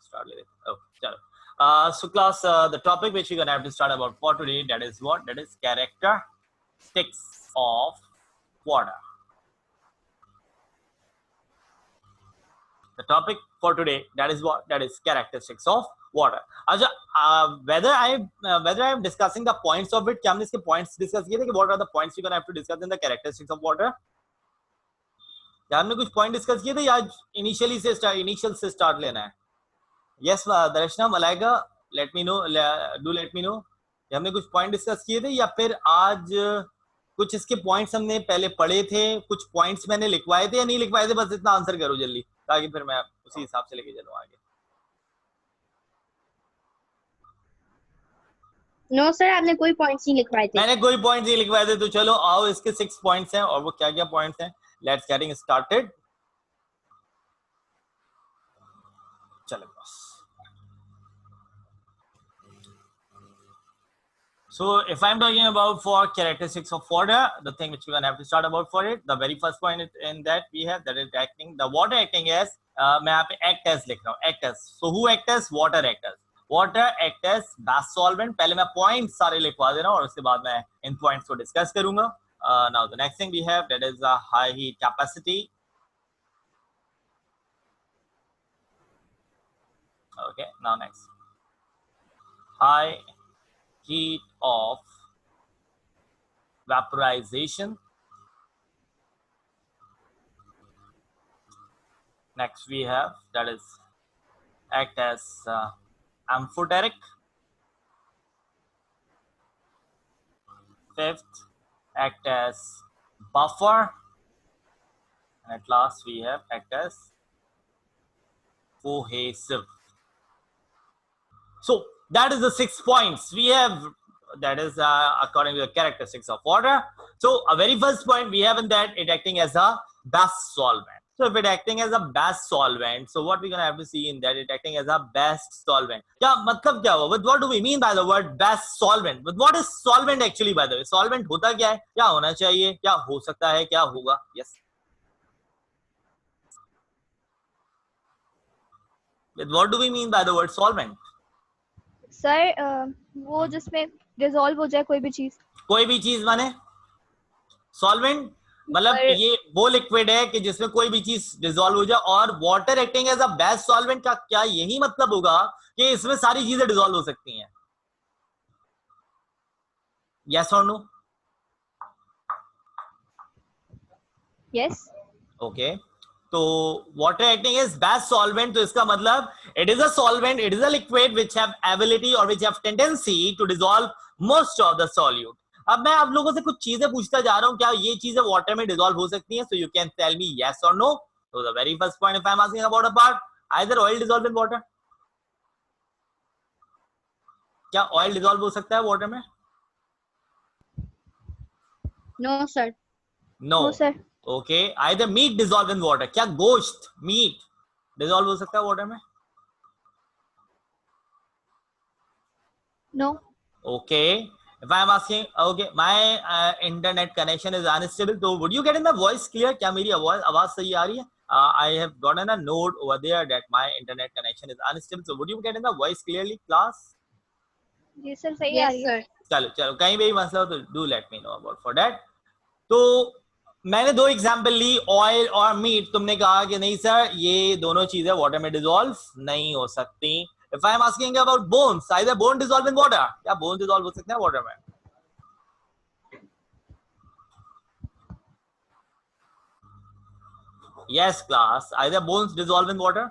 start with it. Okay, chalo. So class, the topic which we're gonna have to start about for today, that is what? That is characteristics of water. The topic for today, that is what? That is characteristics of water. अच्छा, whether I am discussing the points of it, क्या हमने इसके points discuss किए थे कि what are the points we're gonna have to discuss in the characteristics of water? क्या हमने कुछ point discuss किए थे या initial से start लेना है? Yes, Darshana, Malaika, let me know, do let me know. हमने कुछ point discuss किए थे या फिर आज कुछ इसके points हमने पहले पढ़े थे, कुछ points मैंने लिखवाए थे या नहीं लिखवाए थे? बस इतना आंसर करो जल्दी, ताकि फिर मैं उसी हिसाब से लेके चलूं आगे. नो सर, आपने कोई पॉइंट्स नहीं लिखवाए थे. मैंने कोई पॉइंट्स नहीं लिखवाए थे. तो चलो आओ, इसके 6 पॉइंट्स हैं और वो क्या क्या पॉइंट्स हैं. Let's getting started. चलो बस. So if I'm talking about for characteristics of water, the thing which we're gonna have to start about for it, the very first point in that we have, that is acting, the water acting as, मैं यहाँ पे act as लिख रहा हूँ, act as. So who act as? Water act as. Water act as base solvent. पहले मैं points सारे लिखवा दे रहा हूँ और उसके बाद मैं इन points को discuss करूँगा. Now the next thing we have, that is a high heat capacity. Okay, now next, high heat of vaporization. Next we have, that is act as amphoteric. Fifth, act as buffer. And at last we have act as cohesive. So that is the 6 points we have, that is according to the characteristics of water. So a very first point we have in that, it acting as a base solvent. So if it acting as a base solvent, so what we're gonna have to see in that, it acting as a base solvent. क्या मतलब क्या हुआ? With what do we mean by the word base solvent? With what is solvent actually, by the way? Solvent होता क्या है? क्या होना चाहिए? क्या हो सकता है? क्या होगा? Yes. With what do we mean by the word solvent? Sir वो जिसमें डिसॉल्व हो जाए कोई भी चीज माने सॉल्वेंट, मतलब ये वो लिक्विड है कि जिसमें कोई भी चीज डिसॉल्व हो जाए. और water acting as a base solvent का क्या यही मतलब होगा कि इसमें सारी चीजें डिसॉल्व हो सकती हैं? यस और नो? यस. ओके, तो water acting is base solvent, तो इसका मतलब it is a solvent, it is a liquid which have ability और which have tendency to dissolve most of the solute. अब मैं आप लोगों से कुछ चीजें पूछता जा रहा हूं, क्या ये चीजें वाटर में डिसॉल्व हो सकती हैं? So you can tell me yes और no. So the very first point, if I'm asking about a part, either oil dissolve in water. क्या ऑयल डिसॉल्व हो सकता है वाटर में? No sir. No sir. Okay, either meat dissolve in water. क्या गोश्त, meet dissolve हो सकता है वाटर में? No. Okay, if I'm asking, okay, my internet connection is unstable, so would you get in the voice clear? क्या मेरी आवाज सही आ रही है? I have gotten a note over there that my internet connection is unstable, so would you get in the voice clearly, class? जी sir, सही आ रही है. चलो चलो, कहीं भी मसला हो तो do let me know about for that. तो मैंने 2 एग्जाम्पल ली, ऑयल और मीट. तुमने कहा कि नहीं सर, ये दोनों चीजें वाटर में डिसॉल्व नहीं हो सकती. If I am asking about bones, either bone dissolve in water. क्या बोन डिसॉल्व हो सकते हैं वाटर में? Yes class, either bones dissolve in water.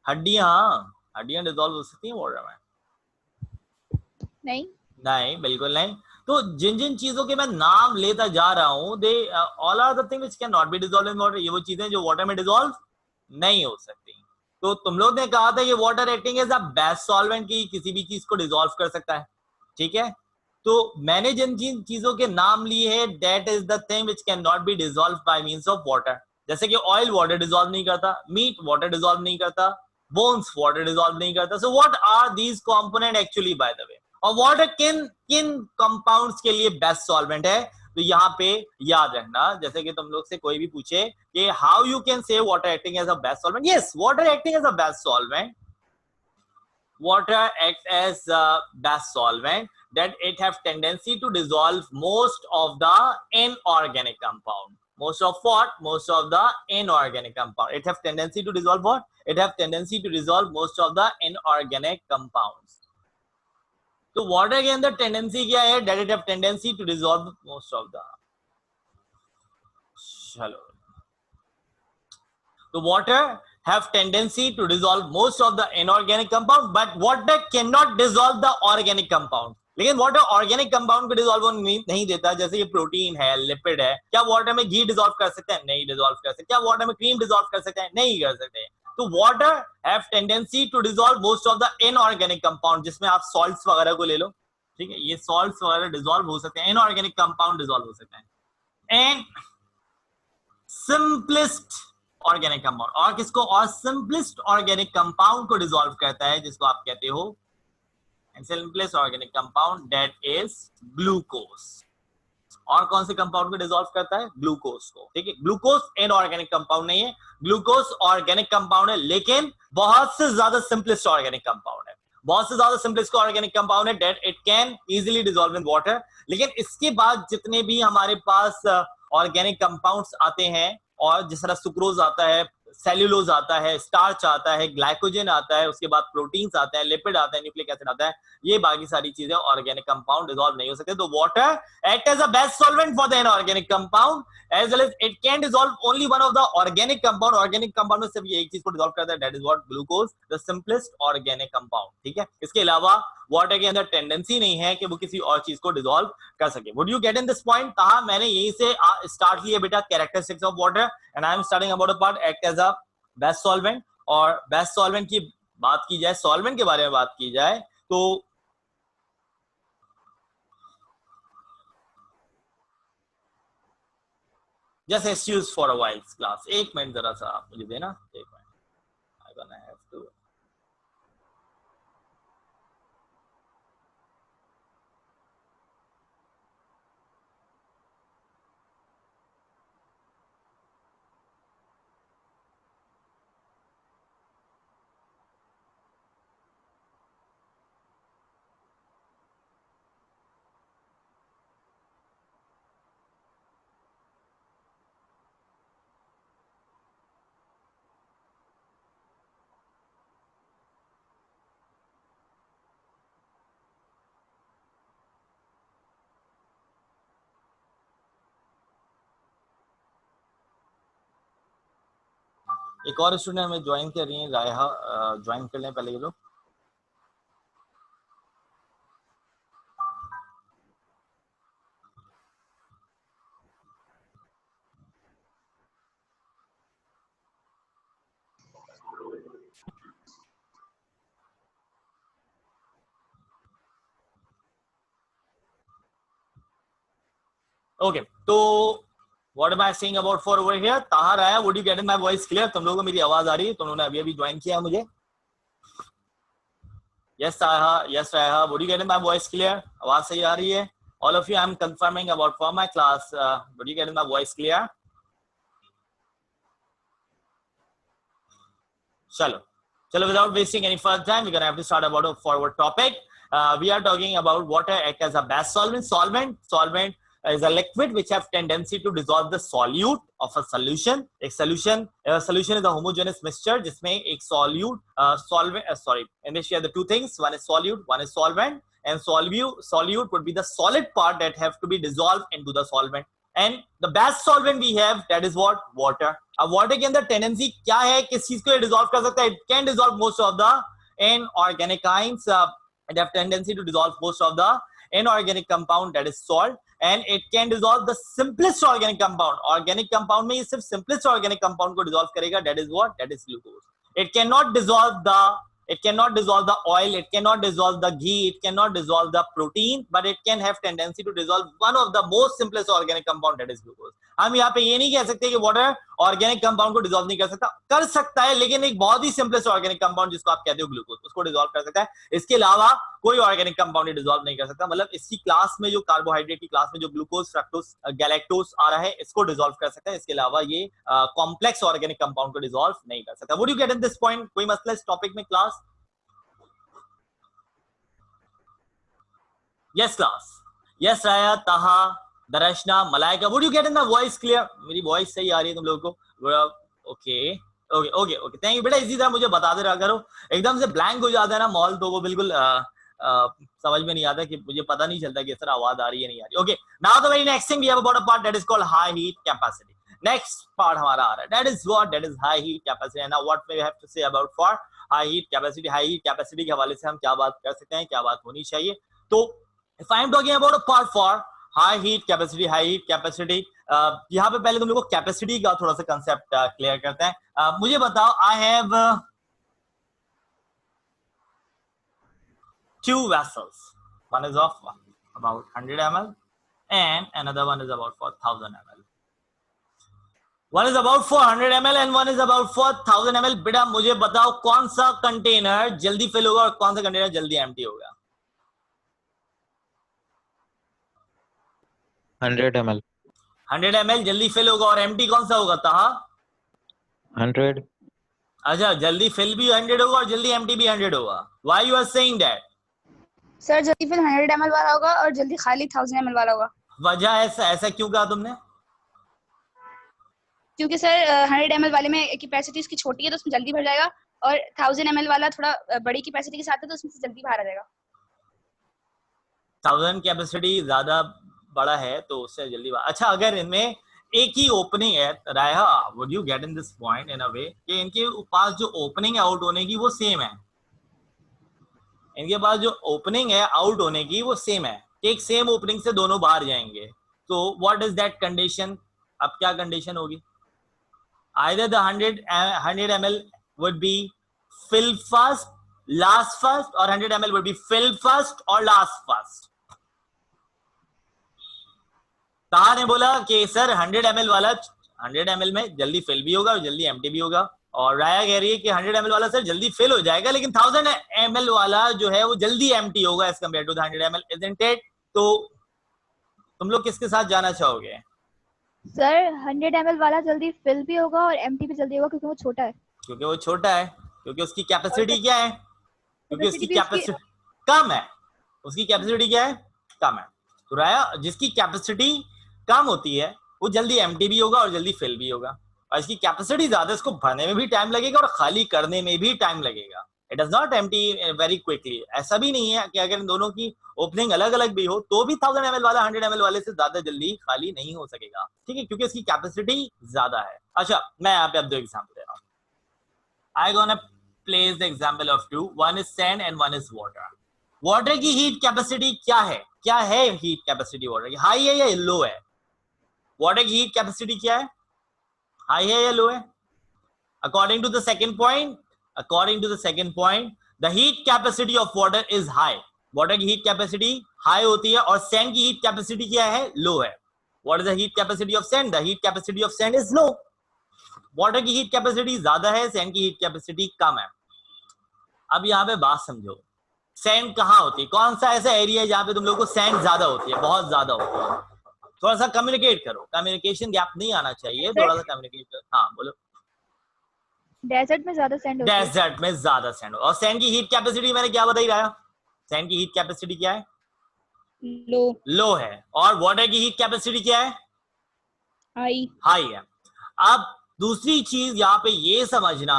हड्डियां डिसॉल्व हो सकती हैं वाटर में? नहीं, बिल्कुल नहीं. तो जिन जिन चीजों के मैं नाम लेता जा रहा हूं, they all are the thing which can not be dissolve in water. ये वो चीजें जो वाटर में डिसॉल्व नहीं हो सकती. तो तुम लोग ने कहा था कि water acting as a base solvent की किसी भी चीज को डिसॉल्व कर सकता है. ठीक है, तो मैंने जिन जिन चीजों के नाम लिए हैं, that is the thing which can not be dissolve by means of water. जैसे कि ऑयल वाटर डिसॉल्व नहीं करता, मीट वाटर डिसॉल्व नहीं करता, बोन्स वाटर डिसॉल्व नहीं करता. So what are these component actually, by the way? और water किन किन कंपाउंड्स के लिए बेस्ट सॉल्वेंट है? तो यहाँ पे याद रखना, जैसे कि तुम लोग से कोई भी पूछे कि how you can say water acting as a best solvent. Yes, water acting as a best solvent water acts as a best solvent, that it have tendency to dissolve most of the inorganic compound. Most of what? Most of the inorganic compound. It have tendency to dissolve what? It have tendency to dissolve most of the inorganic compounds. तो water के अंदर tendency क्या है? That it have tendency to dissolve most of the. चलो, तो water have tendency to dissolve most of the inorganic compound, but water cannot dissolve the organic compound. लेकिन water organic compound को dissolve नहीं देता. जैसे ये प्रोटीन है, lipid है, क्या वाटर में घी डिसॉल्व कर सकते हैं? नहीं डिसॉल्व कर सकते. क्या वाटर में क्रीम डिसॉल्व कर सकते हैं? नहीं कर सकते. तो water have tendency to dissolve most of the inorganic compound, जिसमें आप सॉल्ट्स वगैरह को ले लो, ठीक है, ये सॉल्ट्स वगैरह डिसॉल्व हो सकते हैं, इनऑर्गेनिक कंपाउंड डिसॉल्व हो सकते हैं. एंड सिंपलेस्ट ऑर्गेनिक कंपाउंड, और किसको? और सिंपलेस्ट ऑर्गेनिक कंपाउंड को डिसॉल्व करता है, जिसको आप कहते हो and simplest organic compound, that is glucose. और कौन से कंपाउंड को डिसॉल्व करता है? ग्लूकोज को. ठीक है, ग्लूकोज इनऑर्गेनिक कंपाउंड नहीं है, ग्लूकोज ऑर्गेनिक कंपाउंड है, लेकिन बहुत से ज्यादा सिंपलेस्ट ऑर्गेनिक कंपाउंड है. बहुत से ज्यादा सिंपलेस्ट ऑर्गेनिक कंपाउंड है, that it can easily dissolve in water. लेकिन इसके बाद जितने भी हमारे पास ऑर्गेनिक कंपाउंड्स आते हैं, और जिस तरह सुक्रोज आता है, सेल्यूलोज आता है, स्टार्च आता है, ग्लाइकोजन आता है, उसके बाद प्रोटीन्स आते हैं, लिपिड आता है, न्यूक्लिक एसिड आता है, ये बाकी सारी चीजें ऑर्गेनिक कंपाउंड डिसॉल्व नहीं हो सकते. तो water act as a best solvent for the inorganic compound, as well as it can dissolve only one of the organic compound. Organic compound में सिर्फ ये एक चीज को डिसॉल्व करता है, that is what? Glucose, the simplest organic compound. ठीक है, इसके अलावा वाटर के अंदर टेंडेंसी नहीं है कि वो किसी और चीज को डिसॉल्व कर सके. Would you get in this point? कहा मैंने यहीं से स्टार्ट किया बेटा, characteristics of water, and I am starting about a part act as a best solvent. और बेस्ट सॉल्वेंट की बात की जाए, सॉल्वेंट के बारे में बात की जाए, तो just excuse for a while class. एक मिनट जरा सा आप मुझे देना, एक minute. I gonna have to. एक और स्टूडेंट हमें ज्वाइन कर रही है, रायहा, ज्वाइन कर लें पहले ये लोग. ओके, तो What am I saying about for over here? ताहा राया, would you get in my voice clear? तुम लोगों को मेरी आवाज आ रही है? तुम लोगों ने अभी अभी ज्वाइन किया मुझे. Yes ताहा, yes Raya, would you get in my voice clear? आवाज सही आ रही है? All of you, I am confirming about for my class. Would you get in my voice clear? चलो, without wasting any further time, we're gonna have to start about a forward topic. We are talking about water act as a best solvent. Solvent is a liquid which have tendency to dissolve the solute of a solution. एक solution is a homogeneous mixture जिसमें एक solute solvent in which you have the two things, one is solute, one is solvent, and solute would be the solid part that have to be dissolved into the solvent. And the best solvent we have, that is what? Water. अब water के अंदर tendency क्या है, किस चीज को dissolve कर सकता है? It can dissolve most of the inorganic ions. It have tendency to dissolve most of the inorganic compound, that is salt, and it can dissolve the simplest organic compound. Organic compound में ये सिर्फ simplest organic compound को dissolve करेगा, that is what? That is glucose. It cannot dissolve the oil, it cannot dissolve the ghee, it cannot dissolve the protein, but it can have tendency to dissolve one of the most simplest organic compound, that is glucose. हम यहाँ पे ये नहीं कह सकते कि water organic compound को dissolve नहीं कर सकता है, लेकिन एक बहुत ही सिंपलेस्ट ऑर्गेनिक कंपाउंड जिसको आप कहते हो ग्लूकोज, उसको डिसॉल्व कर सकता है. इसके अलावा कोई ऑर्गेनिक कंपाउंड डिसॉल्व नहीं कर सकता. मतलब इसकी क्लास में जो कार्बोहाइड्रेट की क्लास में जो ग्लूकोज, फ्रक्टोज, गैलेक्टोज आ रहा है, इसको डिसॉल्व कर सकता है. इसके अलावा ये कॉम्प्लेक्स ऑर्गेनिक कंपाउंड को डिसॉल्व नहीं कर सकता. Would you get in this point? कोई मसला इस टॉपिक में class? Yes class. Yes Raya, Taha, Darashna, Malaika. Would you get in the voice clear? मेरी voice सही आ रही है तुम लोगों को? Okay. ओके थैंक यू बेटा। इसी तरह मुझे बताते रहा करो, एकदम से ब्लैंक हो जाता है ना माहौल, तो वो बिल्कुल समझ में नहीं आता कि मुझे पता नहीं चलता कि इस तरह आवाज आ रही है नहीं आ रही। Okay now the very next thing we have about a part that is called high heat capacity. Next part हमारा आ रहा है, that is high heat capacity. And now what we have to say about for high heat capacity. High heat capacity के हवाले से हम क्या बात कर सकते हैं, क्या बात होनी चाहिए। तो if I am talking about a part for high heat capacity, high heat capacity, यहाँ पे पहले तुम लोग को कैपेसिटी का थोड़ा सा कंसेप्ट क्लियर करते हैं। मुझे बताओ, I have two vessels, one is of about 100 ml and another one is about 4000 ml. One is about 400 ml and one is about 4000 ml. बेटा मुझे बताओ कौन सा कंटेनर जल्दी फिल होगा और कौन सा कंटेनर जल्दी एम्प्टी होगा? 100 ml 100 ml जल्दी फिल होगा और एम्प्टी कौन सा होगा ताहा? 100 अच्छा, जल्दी फिल भी 100 होगा और जल्दी एम्प्टी भी 100 होगा। Why you are saying that? Sir जल्दी फिल 100 ml वाला होगा और जल्दी खाली 1000 ml वाला होगा। वजह ऐसा क्यों कहा तुमने? क्योंकि सर 100 ml वाले में कैपेसिटी उसकी छोटी है तो उसमें जल्दी भर जाएगा, और 1000 ml वाला थोड़ा बड़ी कैपेसिटी के साथ है तो उसमें से जल्दी बाहर आ जाएगा। 1000 कैपेसिटी ज्यादा बड़ा है तो उससे जल्दी अच्छा, अगर इनमें एक ही ओपनिंग है रायहा, would you get in this point in a way कि इनके पास जो ओपनिंग है आउट होने की वो सेम है, इनके पास जो ओपनिंग है आउट होने की वो सेम है, एक सेम ओपनिंग से दोनों बाहर जाएंगे, तो व्हाट इज दैट कंडीशन? अब क्या कंडीशन होगी? either the 100 ml would be fill first last first or 100 ml would be fill first or last first. ताहा ने बोला कि सर 100 ml वाला 100 ml में जल्दी फिल भी होगा और जल्दी एम्प्टी भी होगा, और राया कह रही है कि 100 ml वाला सर जल्दी फिल हो जाएगा लेकिन 1000 ml वाला जो है वो जल्दी एम्प्टी होगा as compare to the 100 ml, isn't it? तो तुम लोग किसके साथ जाना चाहोगे? सर 100 ml वाला जल्दी फिल भी होगा और एम्प्टी भी जल्दी होगा क्योंकि वो छोटा है। क्योंकि वो छोटा है, क्योंकि उसकी कैपेसिटी क्या है? क्योंकि उसकी कैपेसिटी कम है। उसकी कैपेसिटी क्या है? कम है। तो राया जिसकी कैपेसिटी कम होती है वो जल्दी एम्प्टी भी होगा और जल्दी फिल भी होगा, और इसकी कैपेसिटी ज्यादा है, इसको भरने में भी टाइम लगेगा और खाली करने में भी टाइम लगेगा। It does not empty very quickly. ऐसा भी नहीं है कि अगर इन दोनों की ओपनिंग अलग अलग भी हो तो भी 1000 ml वाला 100 ml वाले से ज्यादा जल्दी खाली नहीं हो सकेगा, ठीक है, क्योंकि इसकी कैपेसिटी ज्यादा है। अच्छा, मैं यहाँ पे अब दो एग्जाम्पल दे रहा हूँ। I gonna place the example of two, one is sand and one is water. Water की हीट कैपेसिटी क्या है? क्या है हीट कैपेसिटी वाटर की? हाई है या लो है? वाटर की हीट कैपेसिटी क्या है? हाई है या लो है? According to the second point, the heat capacity of water is high. Water की हीट कैपेसिटी हाई होती है और सैंड की हीट कैपेसिटी क्या है? लो है। What is the heat capacity of sand? The heat capacity of sand is low. Water की heat capacity ज्यादा है, सैंड की हीट कैपेसिटी कम है। अब यहाँ पे बात समझो, सैंड कहाँ होती है? कौन सा ऐसा एरिया है जहाँ पे तुम लोग को सैंड ज्यादा होती है, बहुत ज्यादा होती है? थोड़ा सा कम्युनिकेट करो, कम्युनिकेशन गैप नहीं आना चाहिए, थोड़ा सा कम्युनिकेट करो। हाँ बोलो। डेजर्ट में ज्यादा सैंड होती है। डेजर्ट में ज्यादा सैंड। और सैंड की हीट कैपेसिटी मैंने क्या बताई रहा? सैंड की हीट कैपेसिटी क्या है? लो है। और वाटर की हीट कैपेसिटी क्या है? हाई है। अब दूसरी चीज यहाँ पे ये समझना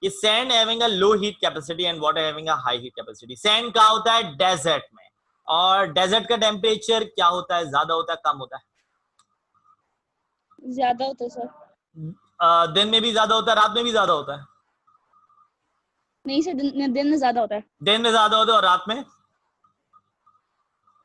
कि sand having a low heat capacity and water having a high heat capacity. Sand कहाँ होता है? डेजर्ट में। और डेजर्ट का टेम्परेचर क्या होता है? ज्यादा होता है, कम होता है? ज्यादा होता है सर। दिन में भी ज्यादा होता है, रात में भी ज्यादा होता है? नहीं सर, दिन में ज्यादा होता है। दिन में ज्यादा होता है और रात में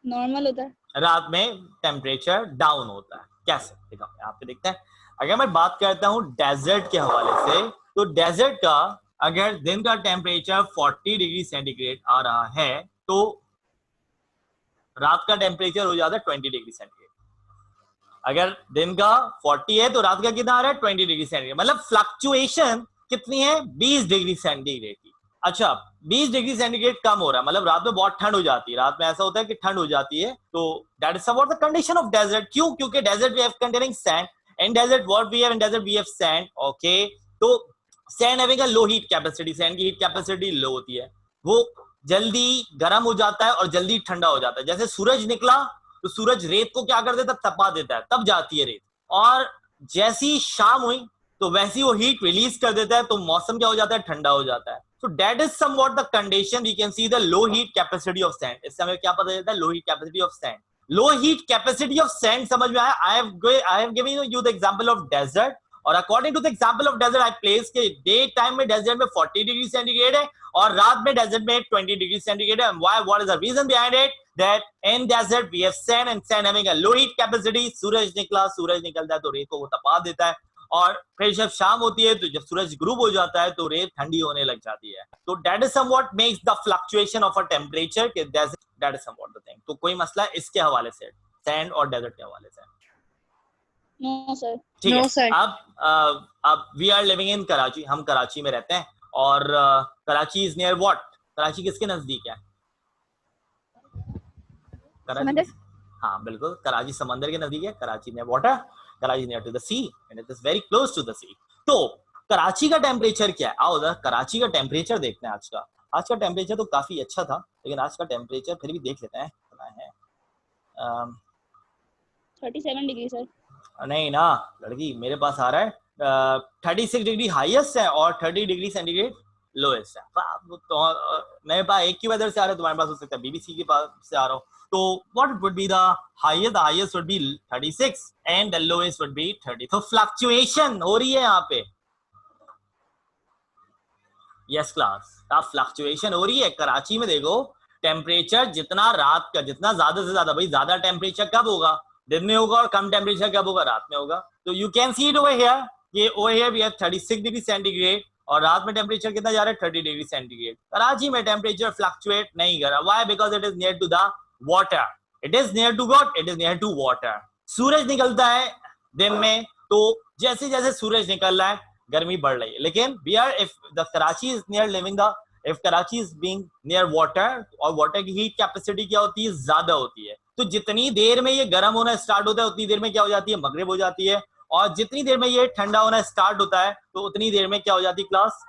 नॉर्मल होता है। रात में टेम्परेचर डाउन होता है। कैसे? देखो यहाँ पे देखते हैं। अगर मैं बात करता हूँ डेजर्ट के हवाले से, तो डेजर्ट का अगर दिन का टेम्परेचर 40 डिग्री सेंटीग्रेड आ रहा है तो रात का टेम्परेचर हो जाता है 20 डिग्री सेंटीग्रेड। अगर दिन का 40 है तो रात का कितना आ रहा है? 20 डिग्री सेंटीग्रेड। मतलब फ्लक्चुएशन कितनी है? 20 डिग्री सेंटीग्रेड की। अच्छा, 20 डिग्री सेंटीग्रेड कम हो रहा है, मतलब रात में बहुत ठंड हो जाती है। रात में ऐसा होता है कि ठंड हो जाती है, तो that is about the condition of desert. क्यों? क्योंकि desert we have containing sand, in desert what we have? In desert we have sand. Okay, तो sand having a low heat capacity, sand की हीट कैपेसिटी लो होती है, वो जल्दी गर्म हो जाता है और जल्दी ठंडा हो जाता है। जैसे सूरज निकला तो सूरज रेत को क्या कर देता है, तपा देता है, तब जाती है रेत, और जैसी शाम हुई तो वैसी वो हीट रिलीज कर देता है, तो मौसम क्या हो जाता है, ठंडा हो जाता है। So that is somewhat the condition. We can see the low heat capacity of sand. इससे हमें क्या पता चलता है, low heat capacity of sand. Low heat capacity of sand समझ में आया? I have given you the example of desert, और according to the example of desert I place के डे टाइम में desert में 40 डिग्री सेंटीग्रेड है और रात में desert में 20 डिग्री सेंटीग्रेड है। Why? What is the reason behind it? That in desert we have sand and sand having a low heat capacity. सूरज निकलता है तो रेत को वो तपा देता है, और फिर जब शाम होती है तो जब सूरज ग्रुप हो जाता है तो रेत ठंडी होने लग जाती है। तो that is somewhat makes the fluctuation of a temperature, that is somewhat the thing. तो कोई मसला इसके हवाले से, सैंड और डेजर्ट के हवाले से? No sir. ठीक है। अब we are living in Karachi, हम कराची में रहते हैं, और Karachi is near what? Karachi किसके नजदीक है? कराची, हाँ बिल्कुल, कराची समंदर के नजदीक है। Karachi near water, Karachi near to the sea, and it is very close to the sea. तो कराची का टेम्परेचर क्या है? आओ उधर कराची का टेम्परेचर देखते हैं। आज का टेम्परेचर तो काफी अच्छा था, लेकिन आज का टेम्परेचर फिर भी देख लेते हैं कितना है। 37 डिग्री सर। नहीं ना लड़की, मेरे पास आ रहा है 36 डिग्री हाईएस्ट है और 30 डिग्री सेंटीग्रेड लोएस्ट है। तो मेरे पास एक की वेदर से आ रहा है, तुम्हारे पास हो सकता है बीबीसी के पास से आ रहा हो। तो what would be the highest? The highest would be 36 and the lowest would be 30. तो फ्लक्चुएशन हो रही है यहाँ पे। यस क्लास, आप फ्लक्चुएशन हो रही है। कराची में देखो टेम्परेचर जितना रात का, जितना ज्यादा से ज्यादा, भाई ज्यादा टेम्परेचर कब होगा? दिन में होगा, और कम टेम्परेचर कब होगा? रात में होगा। तो you can see it over here, ये over here we have 36 degree centigrade, और रात में टेम्परेचर कितना जा रहा है? 30 डिग्री सेंटीग्रेड। कराची में टेम्परेचर फ्लक्चुएट नहीं कर रहा। Why? Because it is near to the water. It is near to what? It is near to water. सूरज निकलता है दिन में, तो जैसे जैसे सूरज निकल रहा है गर्मी बढ़ रही है। लेकिन if the Karachi is near living the, if Karachi is being near water, और water की heat capacity क्या होती है? ज्यादा होती है। तो जितनी देर में ये गर्म होना स्टार्ट होता है उतनी देर में क्या हो जाती है? मगरिब हो जाती है। और जितनी देर में ये ठंडा होना स्टार्ट होता है तो उतनी देर में क्या हो जाती है क्लास?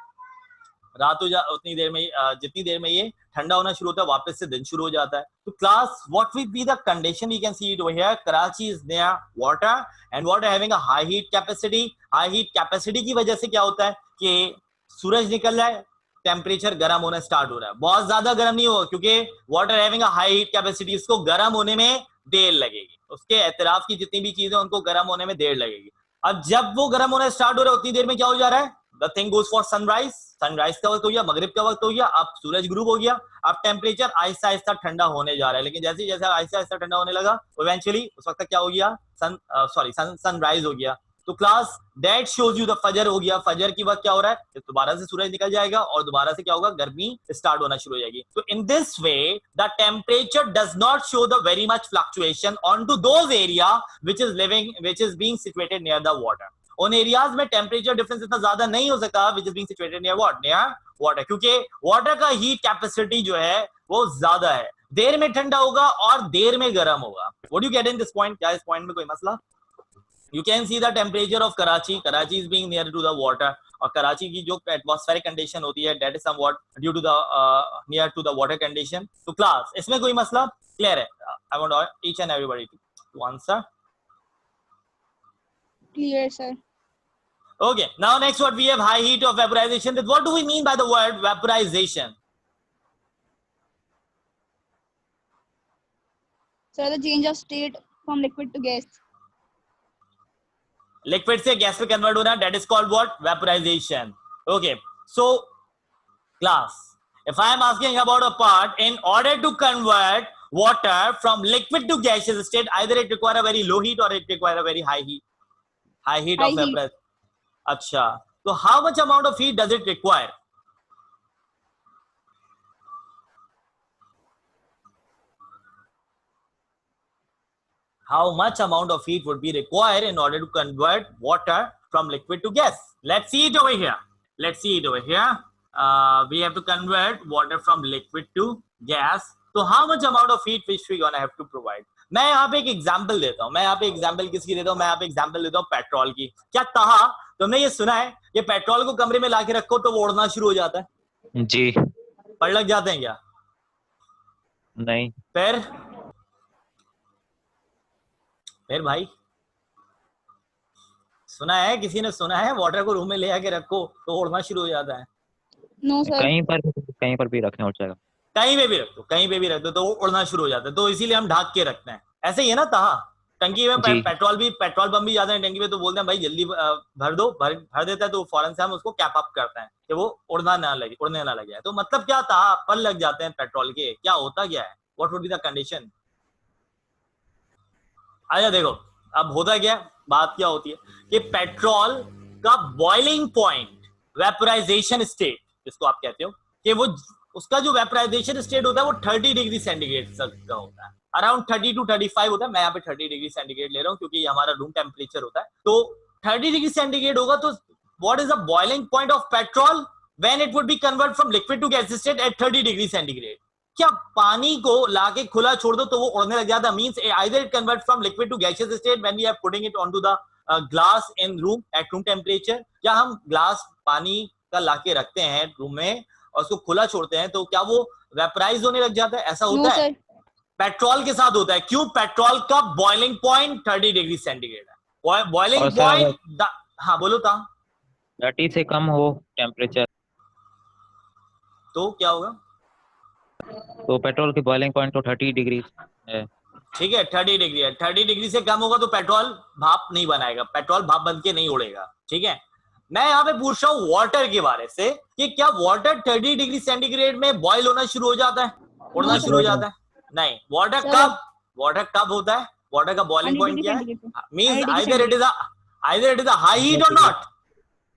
रात हो जा, उतनी देर में जितनी देर में ये ठंडा होना शुरू होता है वापस से दिन शुरू हो जाता है। तो class what will be the condition? We can see it over here, Karachi is near water and water having a high heat capacity. High heat capacity की वजह से क्या होता है कि सूरज निकल रहा है, टेम्परेचर गर्म होना स्टार्ट हो रहा है। बहुत ज्यादा गर्म नहीं होगा क्योंकि water having a high heat capacity, इसको गर्म होने में देर लगेगी। उसके एतराफ की जितनी भी चीजें उनको गर्म होने में देर लगेगी। अब जब वो गर्म होना स्टार्ट हो रहा है उतनी देर में क्या हो जा रहा है? The thing goes for sunrise. Sunrise का वक्त हो गया, मगरिब का वक्त हो गया, अब सूरज ग्रुप हो गया, अब टेम्परेचर आहिस्ता आहिस्ता ठंडा होने जा रहा है। लेकिन जैसे जैसे आहिस्ता आहिस्ता ठंडा होने लगा इवेंचुअली उस वक्त क्या हो गया? सनराइज हो गया। तो class that shows you the फजर हो गया। फजर की वक्त क्या हो रहा है? दोबारा से सूरज निकल जाएगा और दोबारा से क्या होगा? गर्मी स्टार्ट होना शुरू हो जाएगी। तो in this way the temperature does not show the very much fluctuation on to those area which is being situated near the water. उन एरियाज में टेम्परेचर डिफरेंस इतना ज्यादा नहीं हो सकता which is being situated near what? Near water, क्योंकि water का heat capacity जो है वो ज्यादा है। देर में ठंडा होगा और देर में गर्म होगा। What do you get in this point? क्या इस पॉइंट में कोई मसला? You can see the temperature of Karachi. Karachi is being near to the water. और कराची की जो एटमॉस्फेरिक कंडीशन होती है that is somewhat due to the near to the water condition. तो क्लास इसमें कोई मसला क्लियर है? I want each and everybody to answer. Clear, sir. Okay. Now next what we have high heat of vaporization. What do we mean by the word vaporization? Sir, the change of state from liquid to gas. Liquid से gas में convert होना, that is called what? Vaporization. Okay. So class, if I am asking about a part, in order to convert water from liquid to gaseous state, either it require a very low heat or it require a very high heat. High heat of vaporization. अच्छा, तो how much amount of heat does it require? How much amount of heat would be required in order to convert water from liquid to gas? Let's see it over here. Let's see it over here. We have to convert water from liquid to gas. So how much amount of heat which we gonna have to provide? मैं यहाँ पे एक example देता हूँ। मैं यहाँ पे example किसकी देता हूँ? मैं यहाँ पे एग्जाम्पल देता हूँ पेट्रोल की। क्या कहा तुमने? ये सुना है कि पेट्रोल को कमरे में लाके रखो तो वो उड़ना शुरू हो जाता है? जी। पड़ लग जाते हैं क्या? नहीं। फिर भाई सुना है, किसी ने सुना है वाटर को रूम में ले आके रखो तो उड़ना शुरू हो जाता है? No sir. कहीं पर भी रखने उड़ जाएगा। कहीं पे भी रख दो, कहीं पे भी रख दो तो वो उड़ना शुरू हो जाता है, तो इसीलिए हम ढक के रखते हैं। ऐसे ही है ना ताहा, टंकी में जी। पेट्रोल पंप भी जाते हैं टंकी पे तो बोलते हैं भाई जल्दी भर दो, भर देता है तो फौरन से हम उसको कैप अप करते हैं कि वो उड़ने ना लगे। तो मतलब क्या था, पल लग जाते हैं पेट्रोल के, क्या होता क्या है, what would be the condition? आया देखो, अब होता क्या, बात क्या होती है कि पेट्रोल का बॉइलिंग पॉइंट, वेपराइजेशन स्टेट जिसको आप कहते हो, कि वो उसका जो वेपराइजेशन स्टेट होता है वो 30 डिग्री सेंटीग्रेड तक का होता है, अराउंड 30 to 35 होता है। मैं यहाँ पे 30 डिग्री सेंटीग्रेड ले रहा हूँ क्योंकि ये हमारा रूम टेम्परेचर होता है। तो 30 डिग्री सेंटीग्रेड होगा तो what is the boiling point of petrol when it would be convert from liquid to gas state at 30 degree centigrade? क्या पानी को लाके खुला छोड़ दो तो वो उड़ने लग जाता? Means either it convert from liquid to gaseous state when we are putting it onto the glass in room at room temperature. क्या हम ग्लास पानी का लाके रखते हैं रूम में और उसको खुला छोड़ते हैं तो क्या वो वेपराइज होने लग जाता है? ऐसा होता है? पेट्रोल के साथ होता है। क्यों? पेट्रोल का बॉइलिंग पॉइंट 30 डिग्री सेंटीग्रेड है। बॉइलिंग पॉइंट, हाँ बोलो था, 30 से कम हो टेम्परेचर तो क्या होगा? तो पेट्रोल की बॉइलिंग पॉइंट तो 30 डिग्री है। ठीक है, 30 डिग्री है। 30 डिग्री से कम होगा तो पेट्रोल भाप नहीं बनाएगा, पेट्रोल भाप बन के नहीं उड़ेगा। ठीक है, मैं यहाँ पे पूछ रहा हूँ वाटर के बारे से कि क्या वाटर 30 डिग्री सेंटीग्रेड में बॉयल होना शुरू हो जाता है, उड़ना शुरू हो जाता है? नहीं। वाटर कब होता है? वाटर का बॉइलिंग पॉइंट क्या है? Means either it is a high heat or not,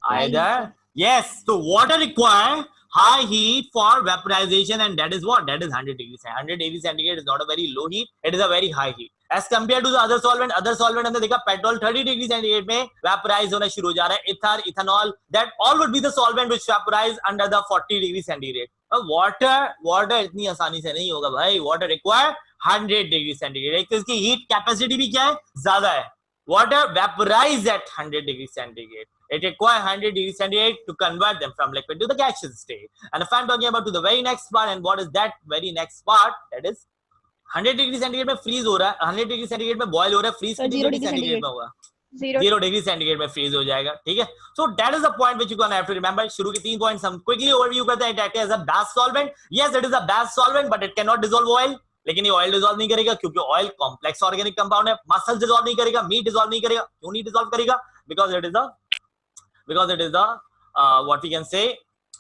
either yes, so water require high heat for vaporization and that is what, that is 100 degrees. 100 degree centigrade is not a very low heat, it is a very high heat as compared to the other solvent हमने देखा petrol 30 degree centigrade में vaporise होना शुरू हो जा रहा है, ether, ethanol, that all would be the solvent which vaporize under the 40 degree centigrade. Water इतनी आसानी से नहीं होगा भाई, वाटर रिक्वायर 100 डिग्री सेंटीग्रेड। एक तो इसकी हीट कैपेसिटी भी क्या है, ज्यादा है। Water vaporize at 100 degrees centigrade. It requires 100 degrees centigrade to convert them from liquid to the gaseous state. And if I'm talking about to the very next part, and what is that very next part? That is 100 degree centigrade में freeze हो रहा है, 100 degree centigrade में boil हो रहा है, freeze कितनी degree centigrade में होगा? 0 डिग्री सेंटीग्रेड में फ्रीज हो जाएगा। ठीक है, so that is the point which you can have to remember. शुरू के 3 पॉइंट्स हम क्विकली ओवरव्यू करते हैं। It act as a base solvent, yes it is a base solvent but it can not dissolve oil. लेकिन ये oil dissolve नहीं करेगा क्योंकि ऑयल कॉम्प्लेक्स ऑर्गेनिक कंपाउंड है। मसल डिसॉल्व नहीं करेगा, मीट डिसॉल्व नहीं करेगा। क्यों नहीं डिसॉल्व करेगा? Because it is the what we can say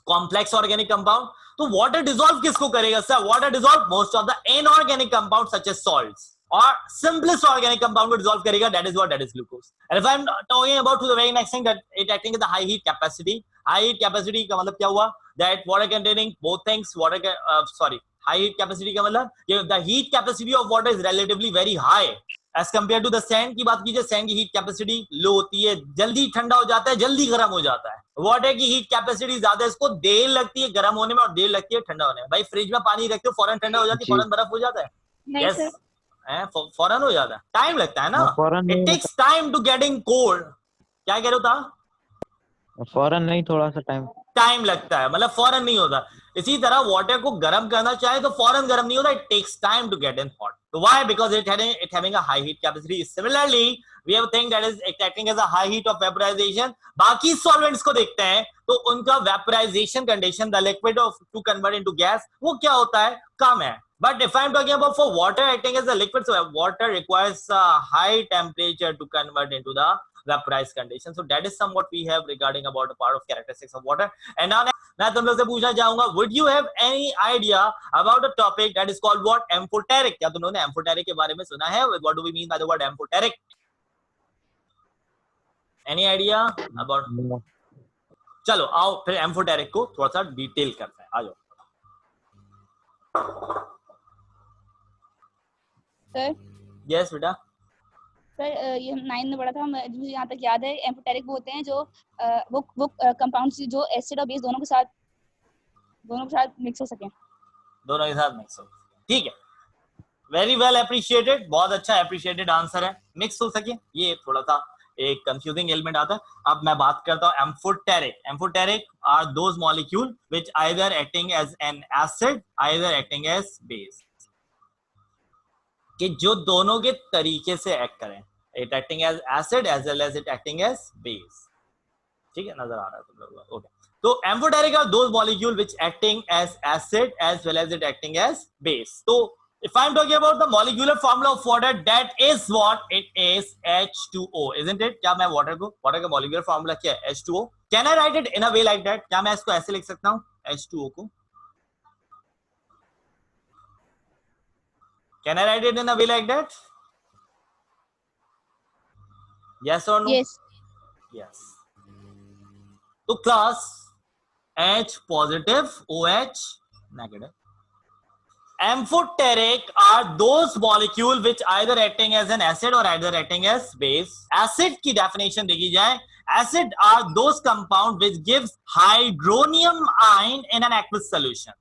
complex organic compound. तो वाटर डिसॉल्व किसको करेगा sir? Water dissolve most of the inorganic compound such as salts और simplest organic compound को dissolve करेगा, that is glucose. And if I'm talking about to the very next thing, that it acting at the high heat capacity. High heat capacity का मतलब क्या हुआ? That water containing both things, high heat capacity का मतलब the heat capacity of water is relatively very high as compared to the sand की बात कीजिए, sand की heat capacity low होती है, जल्दी ठंडा हो जाता है, जल्दी गर्म हो जाता है। वाटर की heat capacity ज्यादा है, इसको देर लगती है गर्म होने में और देर लगती है ठंडा होने में। भाई फ्रिज में पानी रखते हो फौरन ठंडा हो जाती है, फौरन बर्फ हो जाता है? Yes, फौरन हो जाता है, टाइम लगता है ना, it takes time to getting cold. क्या कह रहे हो था? फौरन नहीं, थोड़ा सा टाइम लगता है, मतलब फौरन नहीं होता। इसी तरह वाटर को गर्म करना चाहे तो फौरन गर्म नहीं होता, it takes time to get in hot. तो why? Because it having a high heat capacity. Similarly we have thing that is acting as a high heat of vaporisation. बाकी सॉल्वेंट्स को देखते हैं तो उनका vaporisation condition, the liquid of to convert into gas, वो क्या होता है? कम है। But if I'm talking about for water acting as a liquid, so water requires a high temperature to convert into the vaporized condition. So that is somewhat we have regarding about a part of characteristics of water. And now मैं तुम लोग से पूछना चाहूंगा, would you have any idea about a topic that is called what? Amphoteric. क्या तुम लोगों ने amphoteric के बारे में सुना है? What do we mean by the word amphoteric? Any idea about? चलो आओ फिर amphoteric को थोड़ा सा डिटेल करते हैं, आ जाओ। सर यस बेटा। सर ये 9 में पढ़ा था, मुझे यहाँ तक याद है। एम्फोटेरिक वो होते हैं जो वो कंपाउंड्स जो एसिड और बेस दोनों के साथ मिक्स हो सके। दोनों के साथ मिक्स हो, ठीक है, वेरी वेल अप्रिशिएटेड, बहुत अच्छा अप्रिशिएटेड आंसर है। मिक्स हो सके, ये थोड़ा सा एक कंफ्यूजिंग एलिमेंट आता है। अब मैं बात करता हूँ amphoteric. Amphoteric are those molecule which either acting as an acid, either acting as base. कि जो दोनों के तरीके से एक्ट करें, it acting as acid as well as it acting as base. ठीक है, नजर आ रहा है तुम लोगों को? ओके, तो amphoteric are those molecule which acting as acid as well as it acting as base. तो if I'm talking about the molecular formula of water, that is what it is, H2O, isn't it? क्या मैं water का molecular formula क्या है? H2O. Can I write it in a way like that? क्या मैं इसको ऐसे लिख सकता हूँ H2O को? Can I write it in a way like that? Yes or no? Yes. Yes. तो class H positive, OH negative. Amphoteric are those molecule which either acting as an acid or either acting as base. Acid की definition देखी जाए, acid are those compound which gives hydronium ion in an aqueous solution.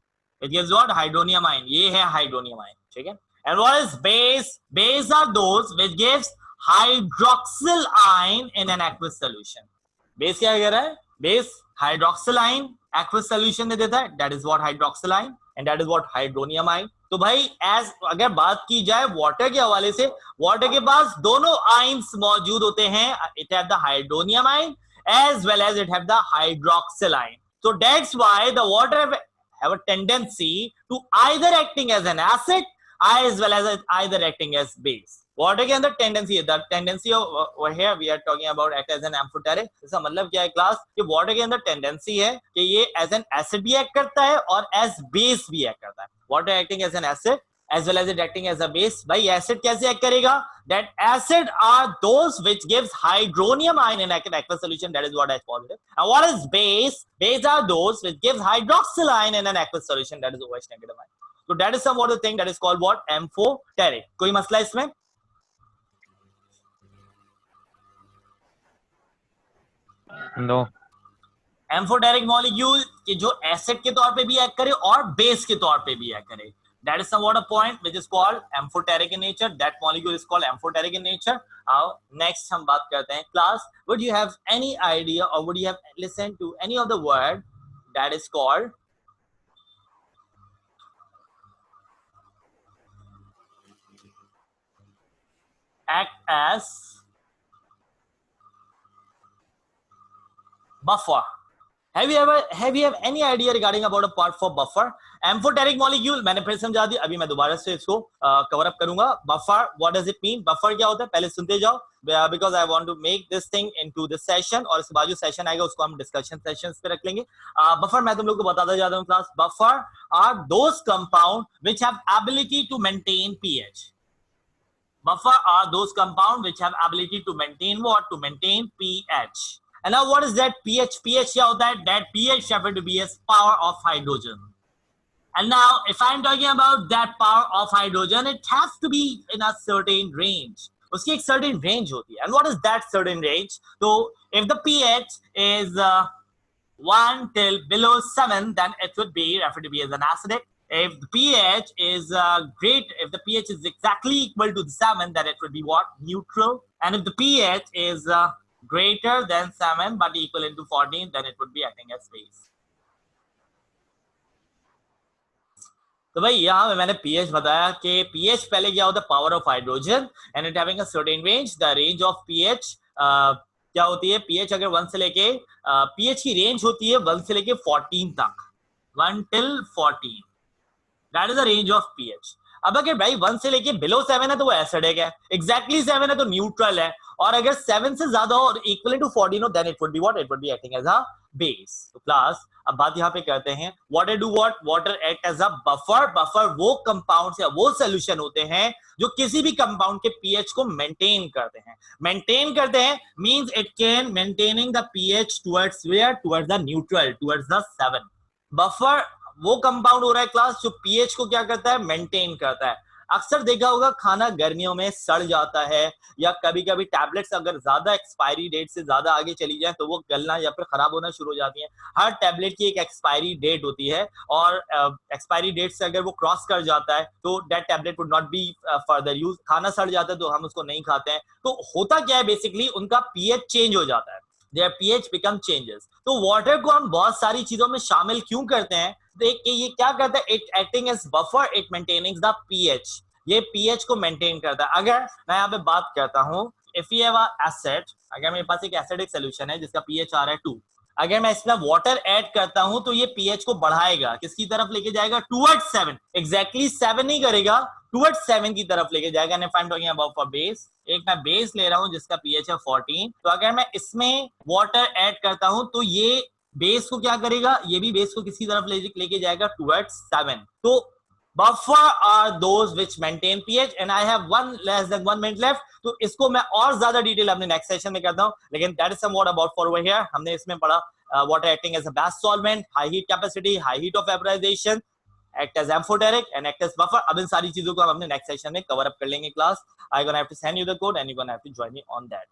It gives what? Hydronium ion. ये है hydronium ion, ठीक है? And what is base? Base are those which gives hydroxyl ion in an aqueous solution. Base क्या कह रहा है? Base hydroxyl ion aqueous solution दे देता है. That is what hydroxyl ion. And that is what hydronium ion. तो भाई as अगर बात की जाए वाटर के हवाले से, वाटर के पास दोनों आयन्स मौजूद होते हैं. It have the hydronium ion as well as it have the hydroxyl ion. So that's why the water have a tendency to either acting as an acid as well as either acting as base. Water के अंदर tendency है, the tendency of here we are talking about act as an amphoteric. इसका मतलब क्या है class? कि water के अंदर टेंडेंसी है कि ये एज एन एसिड भी एक्ट करता है और एज बेस भी एक्ट करता है. Water acting as an acid as well as it acting as a base. भाई एसिड कैसे एक्ट करेगा? That acid are those which gives hydronium ion in aqueous solution. That is what H positive. And what is base? Base are those which gives hydroxyl ion in an aqueous solution. That is OH negative ion. So that is some of the thing that is called what? Amphoteric. कोई मसला इसमें? No. Amphoteric molecule कि जो acid के तौर पे भी act करे और बेस के तौर पे भी एक्ट करे. That is somewhat a point which is called amphoteric in nature. That molecule is called amphoteric in nature. Now next हम बात करते हैं class. Would you have any idea or would you have listened to any of the word that is called act as buffer? Have you have any idea regarding about a part for buffer? Amphoteric molecule मैंने फिर समझा दी, अभी मैं दोबारा से इसको cover up करूंगा. Buffer, what does it mean? Buffer क्या होता है? पहले सुनते जाओ because I want to make this thing into this session और इसके बाद जो सेशन आएगा उसको हम डिस्कशन सेशंस पे रख लेंगे. Buffer मैं तुम लोग को बताता जाता हूँ class. Buffer are those compound which have ability to maintain pH. Buffer are those compound which have ability to maintain what? To maintain pH. And now what is that pH? pH क्या होता है? That pH referred to be as power of hydrogen. And now if I'm talking about that power of hydrogen, it has to be in a certain range. उसकी एक certain range होती है. And what is that certain range? So if the pH is 1 till below 7, then it would be referred to be as an acidic. If the pH is if the pH is exactly equal to the 7, then it would be what? Neutral. And if the pH is greater than 7 but equivalent to 14, then it would be acting as base. तो भाई यहाँ में मैंने pH बताया कि pH पहले क्या होता है? Power of hydrogen. And it having a certain range. The range of pH क्या होती है? pH अगर 1 से लेके pH की रेंज होती है 1 से लेके 14 तक. 1 till 14. That is the range of pH. अब अगर भाई 1 से लेके बिलो 7 है तो वो एसिडिक है, एग्जैक्टली 7 है तो न्यूट्रल है, और अगर 7 से ज्यादा और इक्वल टू 14 हो then it would be what? It would be acting as a base. तो क्लास अब बात यहाँ पे करते हैं water do what? Water act as a buffer. Buffer वो कंपाउंड्स या वो सोल्यूशन होते हैं जो किसी भी कंपाउंड के पीएच को मेंटेन करते हैं. मेंटेन करते हैं means it can maintaining the pH towards where? Towards the neutral, towards the 7. Buffer वो कंपाउंड हो रहा है क्लास जो पीएच को क्या करता है? मेंटेन करता है. अक्सर देखा होगा खाना गर्मियों में सड़ जाता है, या कभी कभी टैबलेट्स अगर ज्यादा एक्सपायरी डेट से ज्यादा आगे चली जाए तो वो गलना या फिर खराब होना शुरू हो जाती है. हर टैबलेट की एक एक्सपायरी डेट होती है और एक्सपायरी डेट से अगर वो क्रॉस कर जाता है तो that tablet would not be further use. खाना सड़ जाता है तो हम उसको नहीं खाते हैं. तो होता क्या है? बेसिकली उनका पीएच चेंज हो जाता है. Their pH become changes. तो वाटर को हम बहुत सारी चीजों में शामिल क्यों करते हैं? देख के ये क्या करता है? It acting as buffer, it maintaining the pH. ये pH को मेंटेन करता है। अगर मैं यहाँ पे बात करता हूँ, if you have a acid, अगर मेरे पास एक एसिडिक सोल्यूशन है जिसका pH आ रहा है 2, अगर मैं इसमें वाटर ऐड करता हूं तो ये pH को बढ़ाएगा, किसकी तरफ लेके जाएगा, टुवर्ड्स 7, एग्जैक्टली 7 नहीं करेगा, टुवर्ड्स 7 की तरफ लेके जाएगा। And if I am talking about for base, एक मैं बेस ले रहा हूं जिसका pH है 14, तो अगर मैं इसमें वाटर ऐड करता हूं तो ये बेस को क्या करेगा, ये भी बेस को किसी तरफ लेके जाएगा, टुवर्ड्स 7। तो buffer are those which maintain pH and I have less than 1 minute left, तो इसको मैं और ज्यादा डिटेल अपने नेक्स्ट सेशन में करता हूं, लेकिन that is somewhat about for over here। हमने इसमें पढ़ा water acting as a base solvent, high heat capacity, high heat of vaporization, act as amphoteric and act as buffer। अब इन सारी चीजों को हम अपने नेक्स्ट सेशन में कवर अप कर लेंगे class. I gonna have to send you the code and you gonna have to join me on that।